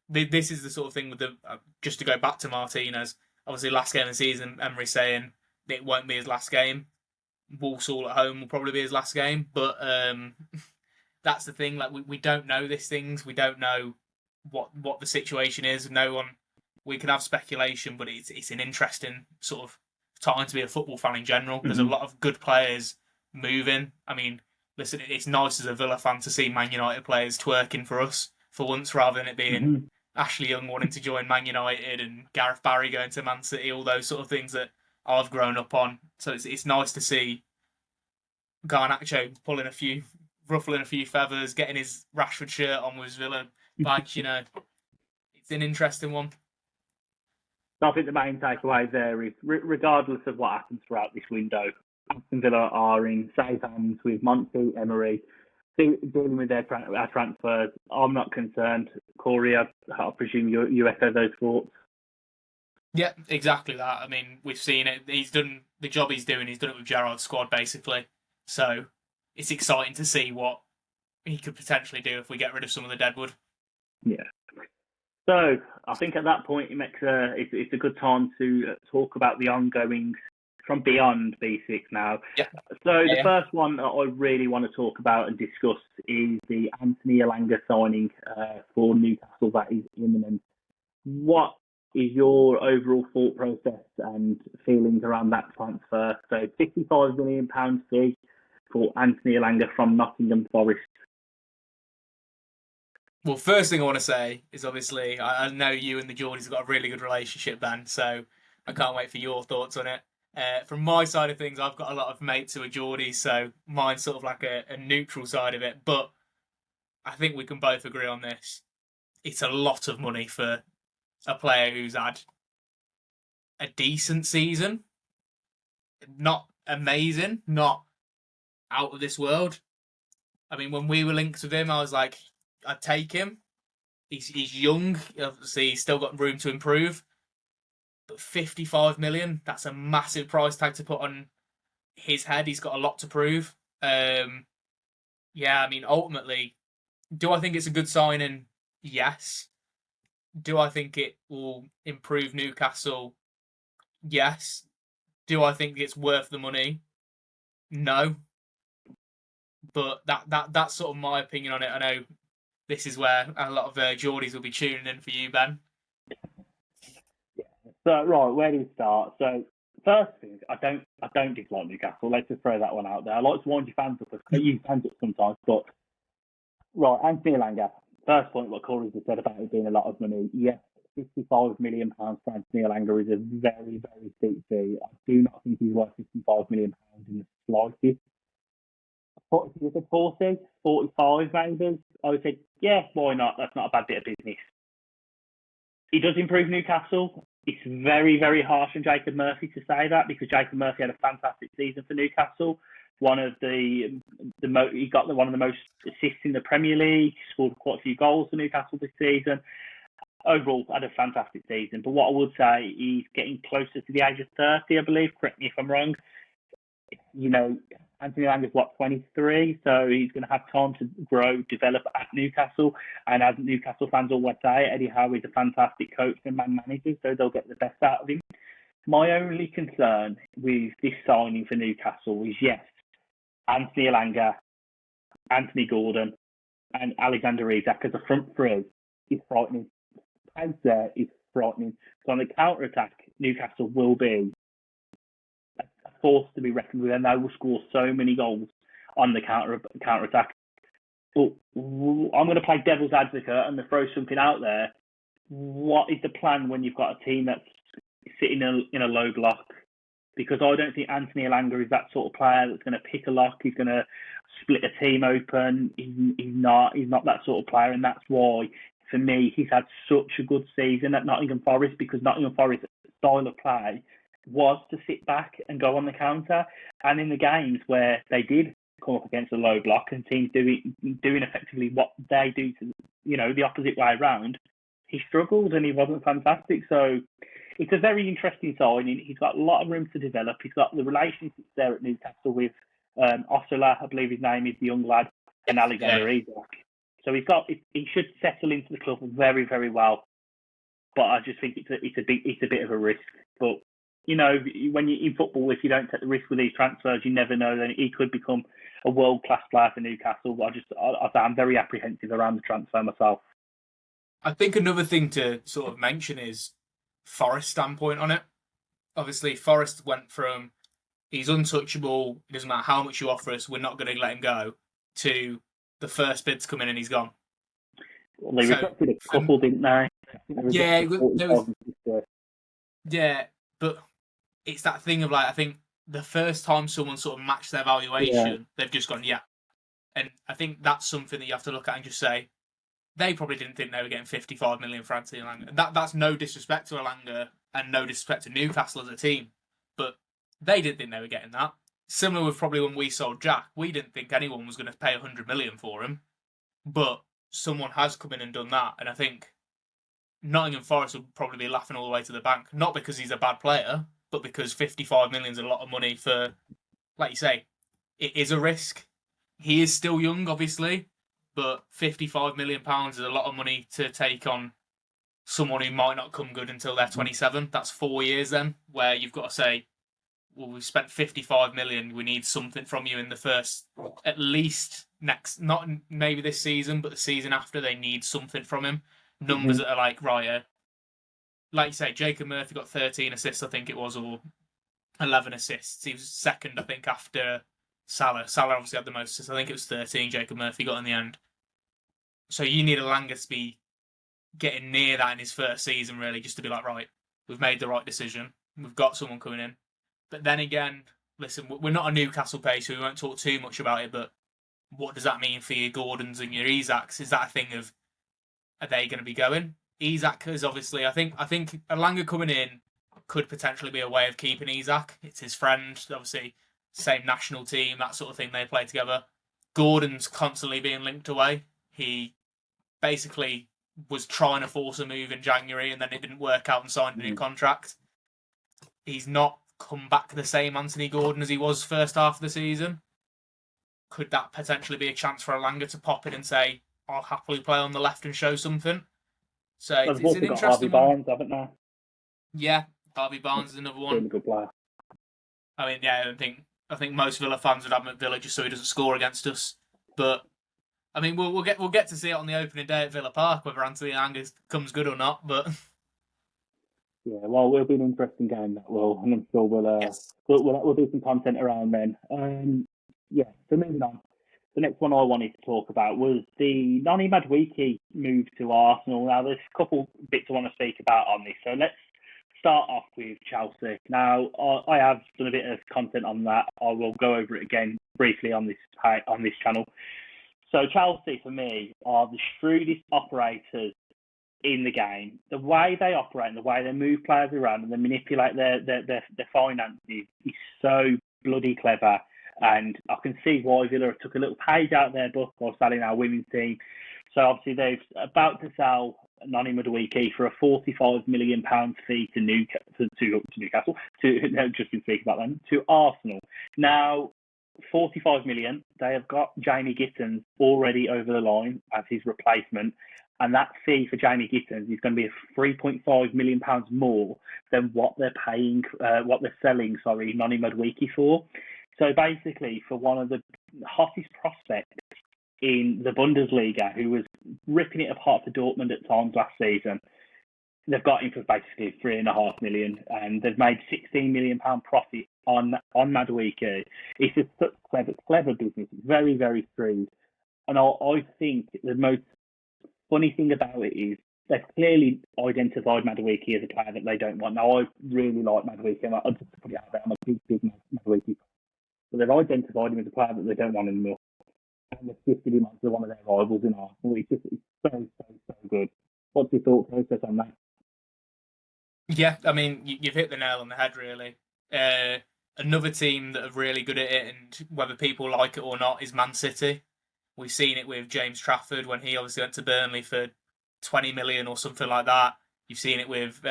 this is the sort of thing with the just to go back to Martinez. Obviously, last game of the season, Emery's saying it won't be his last game. Walsall at home will probably be his last game, but that's the thing. Like we don't know these things. We don't know what the situation is. No one. We can have speculation, but it's an interesting sort of time to be a football fan in general. There's a lot of good players moving. I mean, listen, it's nice as a Villa fan to see Man United players twerking for us for once, rather than it being Ashley Young wanting to join Man United and Gareth Barry going to Man City, all those sort of things that I've grown up on. So it's nice to see Garnacho ruffling a few feathers, getting his Rashford shirt on with his Villa badge. It's an interesting one. I think the main takeaway there is, regardless of what happens throughout this window, Aston Villa are in safe hands with Monty, Emery, dealing with their transfers. I'm not concerned. Corey, I presume you echo those thoughts. Yeah, exactly that. I mean, we've seen it. He's done the job he's doing. He's done it with Gerrard's squad, basically. So it's exciting to see what he could potentially do if we get rid of some of the deadwood. Yeah. So I think at that point it's a good time to talk about the ongoings from beyond B6 now. Yeah. So the first one that I really want to talk about and discuss is the Anthony Elanga signing for Newcastle that is imminent. What is your overall thought process and feelings around that transfer? So £55 million fee for Anthony Elanga from Nottingham Forest. Well, first thing I want to say is obviously I know you and the Geordies have got a really good relationship, Ben, so I can't wait for your thoughts on it. From my side of things, I've got a lot of mates who are Geordies, so mine's sort of like a neutral side of it, but I think we can both agree on this. It's a lot of money for a player who's had a decent season. Not amazing, not out of this world. I mean, when we were linked with him, I was like, I'd take him. He's young. Obviously, he's still got room to improve. But 55 million, that's a massive price tag to put on his head. He's got a lot to prove. Yeah, I mean, ultimately, do I think it's a good signing? Yes. Do I think it will improve Newcastle? Yes. Do I think it's worth the money? No. But that's sort of my opinion on it. I know this is where a lot of Geordies will be tuning in for you, Ben. So right, where do we start? So first thing, I don't dislike Newcastle. Let's just throw that one out there. I like to wind your fans up, you fans up sometimes, but right, Anthony Elanga. First point, what Corey just said about it being a lot of money. Yes, £55 million for Anthony Elanga is a very, very steep fee. I do not think he's worth £55 million in the slightest. If he was a 40, 45 maybe, I would say, yeah, why not? That's not a bad bit of business. He does improve Newcastle. It's very, very harsh on Jacob Murphy to say that because Jacob Murphy had a fantastic season for Newcastle. he got one of the most assists in the Premier League. Scored quite a few goals for Newcastle this season. Overall, had a fantastic season. But what I would say, he's getting closer to the age of 30, I believe. Correct me if I'm wrong. Anthony Langer's 23, so he's going to have time to grow, develop at Newcastle. And as Newcastle fans always say, Eddie Howe is a fantastic coach and man manager, so they'll get the best out of him. My only concern with this signing for Newcastle is, yes, Anthony Elanga, Anthony Gordon, and Alexander Isak as a front three is frightening. Pace there is frightening. So on the counter attack, Newcastle will be a force to be reckoned with, and they will score so many goals on the counter attack. But I'm going to play devil's advocate and throw something out there. What is the plan when you've got a team that's sitting in a low block? Because I don't think Anthony Elanga is that sort of player that's going to pick a lock. He's going to split a team open. He's not that sort of player, and that's why, for me, he's had such a good season at Nottingham Forest, because Nottingham Forest's style of play was to sit back and go on the counter. And in the games where they did come up against a low block and teams doing effectively what they do to the opposite way around, he struggled and he wasn't fantastic. So it's a very interesting signing. He's got a lot of room to develop. He's got the relationships there at Newcastle with Osula, I believe his name is, the young lad, and Alexander Isak. So he should settle into the club very, very well. But I just think it's a bit of a risk. But when you're in football, if you don't take the risk with these transfers, you never know. Then he could become a world-class player for Newcastle. But I'm very apprehensive around the transfer myself. I think another thing to sort of mention is Forest's standpoint on it. Obviously, Forest went from he's untouchable, it doesn't matter how much you offer us, we're not going to let him go, to the first bid's come in and he's gone. Well, they rejected a couple, didn't they? Yeah, but it's that thing of I think the first time someone sort of matched their valuation, they've just gone, yeah. And I think that's something that you have to look at and just say, they probably didn't think they were getting 55 million for Anthony Elanga. That's no disrespect to Elanga and no disrespect to Newcastle as a team, but they didn't think they were getting that. Similar with probably when we sold Jack, we didn't think anyone was going to pay 100 million for him, but someone has come in and done that, and I think Nottingham Forest will probably be laughing all the way to the bank, not because he's a bad player, but because 55 million is a lot of money for, like you say, it is a risk. He is still young, obviously, but £55 million is a lot of money to take on someone who might not come good until they're 27. That's 4 years then, where you've got to say, well, we've spent 55 million, we need something from you in the first, at least next, not maybe this season, but the season after, they need something from him. Numbers that are right, like you say, Jacob Murphy got 13 assists, I think it was, or 11 assists. He was second, I think, after Salah. Salah obviously had the most assists. I think it was 13 Jacob Murphy got in the end. So you need Elanga to be getting near that in his first season, really, just to be right, we've made the right decision. We've got someone coming in. But then again, listen, we're not a Newcastle page, so we won't talk too much about it, but what does that mean for your Gordons and your Isaks? Is that a thing of, are they going to be going? Isak is obviously, I think Elanga coming in could potentially be a way of keeping Isak. It's his friend, obviously, same national team, that sort of thing, they play together. Gordon's constantly being linked away. He basically was trying to force a move in January and then it didn't work out and signed a new contract. He's not come back the same Anthony Gordon as he was first half of the season. Could that potentially be a chance for Elanga to pop in and say, I'll happily play on the left and show something? So it's an interesting Harvey Barnes, haven't they? Yeah, Harvey Barnes is another one. Really good player. I mean, yeah, I think most Villa fans would have him at Villa just so he doesn't score against us. But I mean, we'll get to see it on the opening day at Villa Park whether Anthony Elanga comes good or not. But yeah, well, it'll be an interesting game that will, and I'm sure we'll do some content around then. So moving on. The next one I wanted to talk about was the Noni Madueke move to Arsenal. Now, there's a couple bits I want to speak about on this. So let's start off with Chelsea. Now, I have done a bit of content on that. I will go over it again briefly on this channel. So Chelsea, for me, are the shrewdest operators in the game. The way they operate and the way they move players around and they manipulate their finances is so bloody clever. And I can see why Villa took a little page out of their book by selling our women's team. So obviously they're about to sell Noni Madueke for a £45 million fee to Newcastle, just been speaking about them, to Arsenal. Now, 45 million, they have got Jamie Gittens already over the line as his replacement. And that fee for Jamie Gittens is going to be £3.5 million more than what they're selling Noni Madueke for. So basically, for one of the hottest prospects in the Bundesliga, who was ripping it apart for Dortmund at times last season, they've got him for basically £3.5 million, and they've made £16 million profit on Madueke. It's just such clever business. It's very, very shrewd. And I think the most funny thing about it is they've clearly identified Madueke as a player that they don't want. Now, I really like Madueke, and I'll just put it out there, I'm a big Madueke. But they've identified him as a player that they don't want anymore. And they've shifted him onto one of their rivals in Arsenal. It's so good. What's your thought process on that? Yeah, I mean, you've hit the nail on the head, really. Another team that are really good at it, and whether people like it or not, is Man City. We've seen it with James Trafford when he obviously went to Burnley for 20 million or something like that. You've seen it with,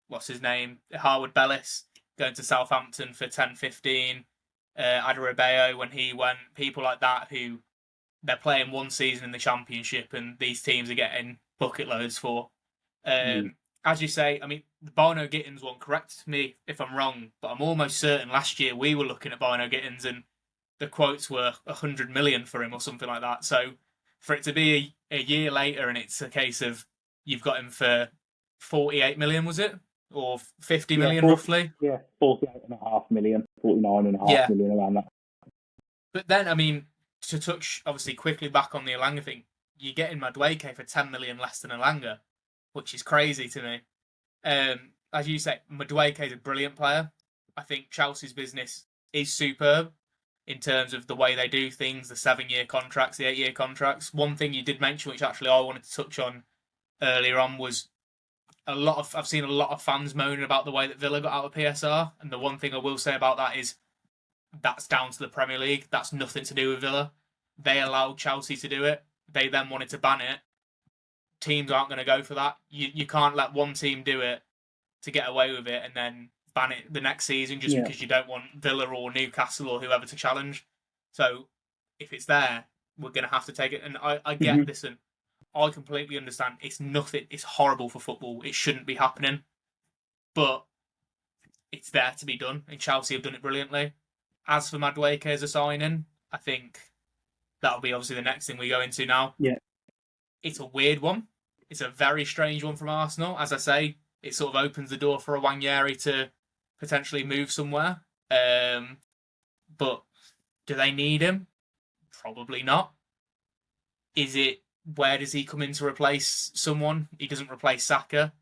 what's his name? Harwood Bellis going to Southampton for 10, 15. Adarabioyo when he went. People like that who they're playing one season in the Championship and these teams are getting bucket loads for. As you say, I mean, the Bino Gittins one, correct me if I'm wrong, but I'm almost certain last year we were looking at Bino Gittins and the quotes were 100 million for him or something like that. So for it to be a year later and it's a case of you've got him for 48 million, was it? Or 50 million roughly? Yeah, 48.5 million, 49.5 million, around that. But then, I mean, to touch obviously quickly back on the Elanga thing, you're getting Madueke for 10 million less than Elanga, which is crazy to me. As you say, Madueke is a brilliant player. I think Chelsea's business is superb in terms of the way they do things, the 7-year contracts, the 8-year contracts. One thing you did mention, which actually I wanted to touch on earlier on, was I've seen a lot of fans moaning about the way that Villa got out of PSR, and the one thing I will say about that is that's down to the Premier League. That's nothing to do with Villa. They allowed Chelsea to do it. They then wanted to ban it. Teams aren't going to go for that. You can't let one team do it to get away with it and then ban it the next season just because you don't want Villa or Newcastle or whoever to challenge. So if it's there, we're going to have to take it. And I get this, and I completely understand. It's nothing. It's horrible for football. It shouldn't be happening. But it's there to be done, and Chelsea have done it brilliantly. As for Madueke as a signing, I think that'll be obviously the next thing we go into now. Yeah. It's a weird one. It's a very strange one from Arsenal. As I say, it sort of opens the door for a Wanyeri to potentially move somewhere. But do they need him? Probably not. Is it, where does he come in to replace someone? He doesn't replace Saka.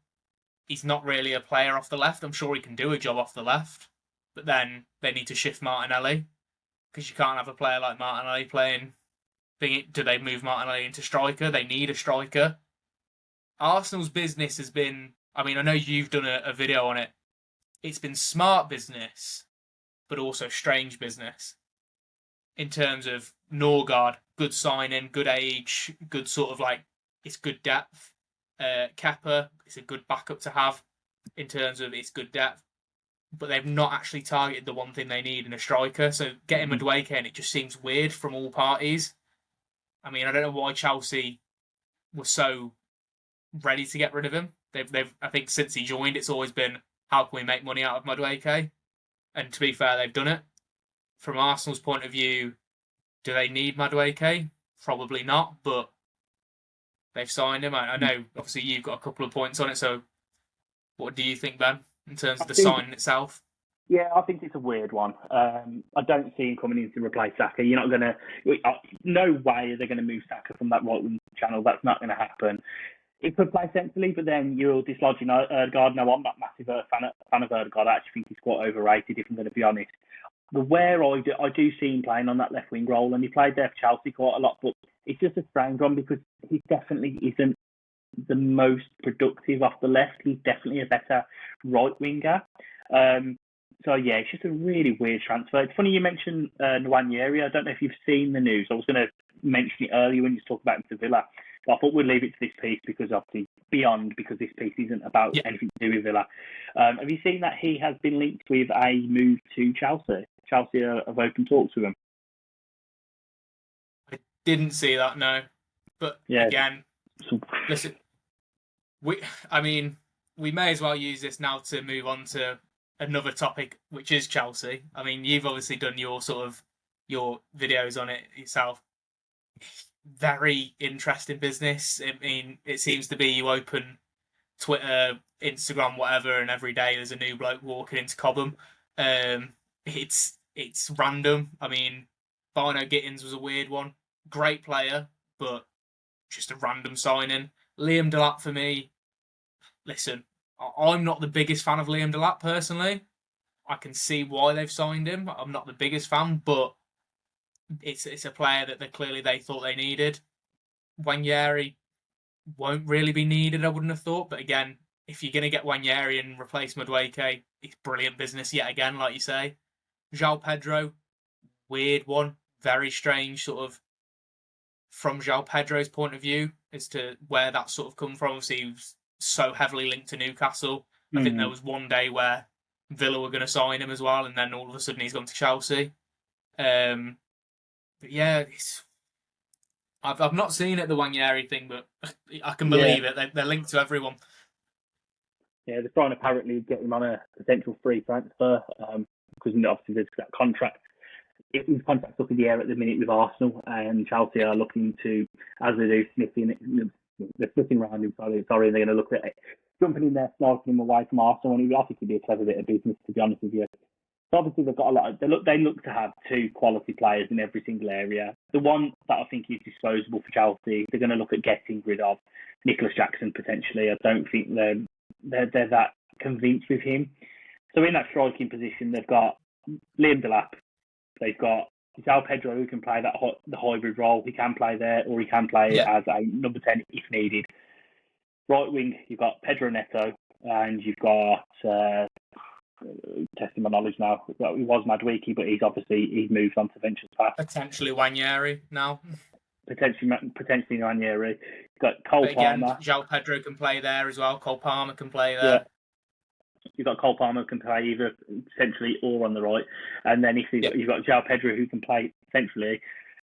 He's not really a player off the left. I'm sure he can do a job off the left. But then they need to shift Martinelli because you can't have a player like Martinelli playing. Do they move Martinelli into striker? They need a striker. Arsenal's business has been, I mean, I know you've done a video on it. It's been smart business, but also strange business. In terms of Norgard, good signing, good age, good sort of like, it's good depth. Kepa, it's a good backup to have in terms of it's good depth. But they've not actually targeted the one thing they need in a striker. So getting Madueke in, it just seems weird from all parties. I mean, I don't know why Chelsea were so ready to get rid of him. They've I think since he joined, it's always been, how can we make money out of Madueke? And to be fair, they've done it. From Arsenal's point of view, do they need Madueke? Probably not, but they've signed him. I know, obviously, you've got a couple of points on it, so what do you think, Ben, in terms of the signing itself? Yeah, I think it's a weird one. I don't see him coming in to replace Saka. You're not going to... No way are they going to move Saka from that right wing channel. That's not going to happen. It could play sensibly, but then you're dislodging Odegaard. No, I'm not a massive fan of Odegaard. I actually think he's quite overrated, if I'm going to be honest. But where I do see him playing on that left wing role, and he played there for Chelsea quite a lot, but it's just a strange one because he definitely isn't the most productive off the left. He's definitely a better right winger. So yeah, it's just a really weird transfer. It's funny you mentioned Nwaneri. I don't know if you've seen the news. I was going to mention it earlier when you talked about the Villa, but I thought we'd leave it to this piece because obviously because this piece isn't about Yeah. anything to do with Villa. Have you seen that he has been linked with a move to Chelsea? Chelsea have open talks with him. I didn't see that, no. But Yeah. again, listen, I mean, we may as well use this now to move on to another topic, which is Chelsea. I mean, you've obviously done your videos on it yourself. Very interesting business. I mean, it seems to be you open Twitter, Instagram, whatever, and every day there's a new bloke walking into Cobham. It's random. I mean, Barno Gittins was a weird one. Great player, but just a random signing. Liam Delap for me. Listen, I'm not the biggest fan of Liam Delap personally. I can see why they've signed him. I'm not the biggest fan, but it's a player that they thought they needed. Wanyeri won't really be needed, I wouldn't have thought. But again, if you're going to get Wanyeri and replace Madueke, it's brilliant business yet again, like you say. João Pedro, weird one. Very strange, sort of, from João Pedro's point of view, as to where that sort of come from. Obviously, he was so heavily linked to Newcastle. I think there was one day where Villa were going to sign him as well, and then all of a sudden he's gone to Chelsea. But yeah, I've not seen it, the Wanyeri thing, but I can believe it. They're linked to everyone. Yeah, they're trying to apparently get him on a potential free transfer because obviously there's that contract. His contract's up in the air at the minute with Arsenal, and Chelsea are looking to, as they do, they're sniffing around him. Sorry, they're going to look at it, jumping in there, snarking him away from Arsenal, and I think it'd be a clever bit of business, to be honest with you. So obviously they've got a lot. They look to have two quality players in every single area. The one that I think is disposable for Chelsea, they're going to look at getting rid of Nicholas Jackson potentially. I don't think they're that convinced with him. So in that striking position, they've got Liam Delap. They've got João Pedro, who can play the hybrid role. He can play there, or he can play as a number 10 if needed. Right wing, you've got Pedro Neto, and you've got testing my knowledge now. Well, he was Madueke, but he's moved on to Ventures Path. Potentially Wanyeri now. Potentially Nwaneri. You've got Cole Palmer. João Pedro can play there as well. Cole Palmer can play there. Yeah. You've got Cole Palmer who can play either centrally or on the right, and then you've got João Pedro who can play centrally,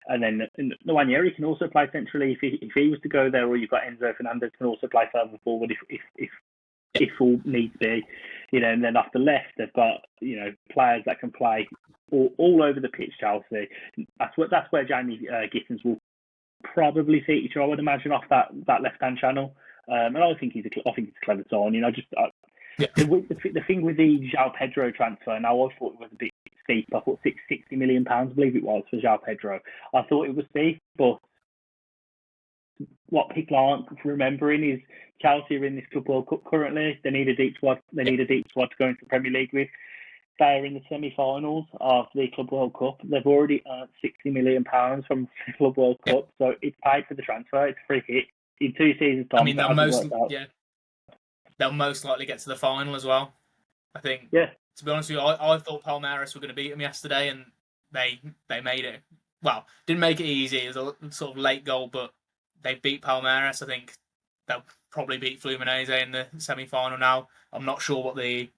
and then Nwaneri can also play centrally if he was to go there, or you've got Enzo Fernandez can also play further forward if all needs be, and then off the left they've got players that can play all over the pitch. Chelsea, that's where Jamie Gittins will probably feature, I would imagine, off that left hand channel, and I think it's a clever sign. The thing with the João Pedro transfer, now I thought it was a bit steep. I thought £60 million, I believe it was, for João Pedro. I thought it was steep, but what people aren't remembering is Chelsea are in this Club World Cup currently. They need a deep squad. They need a deep squad to go into the Premier League with. They are in the semi-finals of the Club World Cup. They've already earned £60 million from the Club World Cup, so it's paid for the transfer. It's a free hit. In 2 seasons' time, I mean, they'll most likely get to the final as well. I think. Yeah. To be honest with you, I thought Palmeiras were going to beat them yesterday, and they made it. Well, didn't make it easy. It was a sort of late goal, but they beat Palmeiras. I think they'll probably beat Fluminense in the semi-final now. I'm not sure what the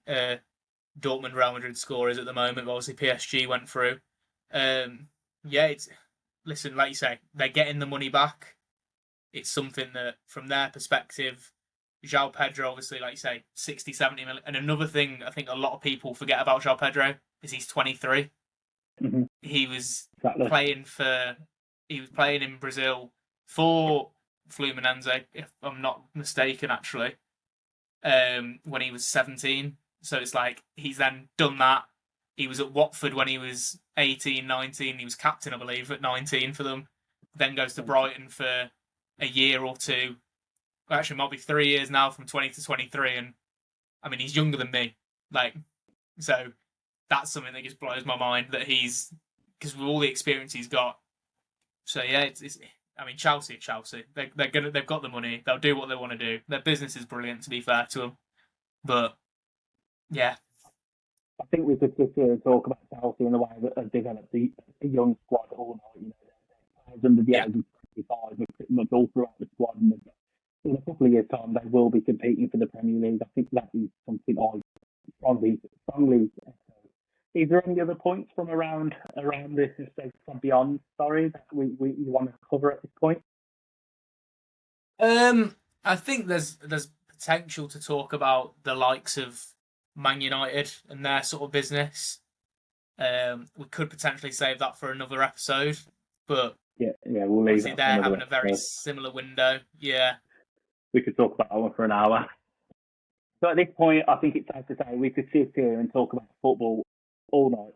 Dortmund Real Madrid score is at the moment, but obviously PSG went through. Listen, like you say, they're getting the money back. It's something that, from their perspective, João Pedro, obviously, like you say, 60, 70 million. And another thing I think a lot of people forget about João Pedro is he's 23. Mm-hmm. He was playing in Brazil for Fluminense, if I'm not mistaken, actually, when he was 17. So it's like he's then done that. He was at Watford when he was 18, 19. He was captain, I believe, at 19 for them. Then goes to Brighton for a year or two. Actually, it might be 3 years now, from 20 to 23. And I mean, he's younger than me. So that's something that just blows my mind, that he's, because with all the experience he's got. So yeah, I mean, Chelsea. They've got the money. They'll do what they want to do. Their business is brilliant, to be fair to them. But yeah, I think we could sit here and talk about Chelsea in the way that they've developed a young squad all night. Players under the Yeah. age of 25 are pretty much all throughout the squad, and in a couple of years' time, they will be competing for the Premier League. I think that is something I strongly echo. Is there any other points from around this, from beyond, sorry, that we you want to cover at this point? I think there's potential to talk about the likes of Man United and their sort of business. We could potentially save that for another episode, but Yeah, we'll leave obviously that they're having a very similar window. Yeah, we could talk about that one for an hour. So at this point, I think it's safe to say we could sit here and talk about football all night.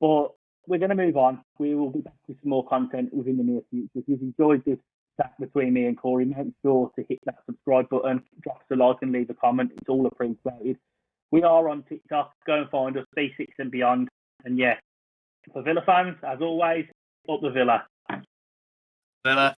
But we're going to move on. We will be back with some more content within the near future. If you've enjoyed this chat between me and Corey, make sure to hit that subscribe button, drop us a like and leave a comment. It's all appreciated. We are on TikTok. Go and find us, B6 and beyond. And yeah, for Villa fans, as always, up the Villa. Villa.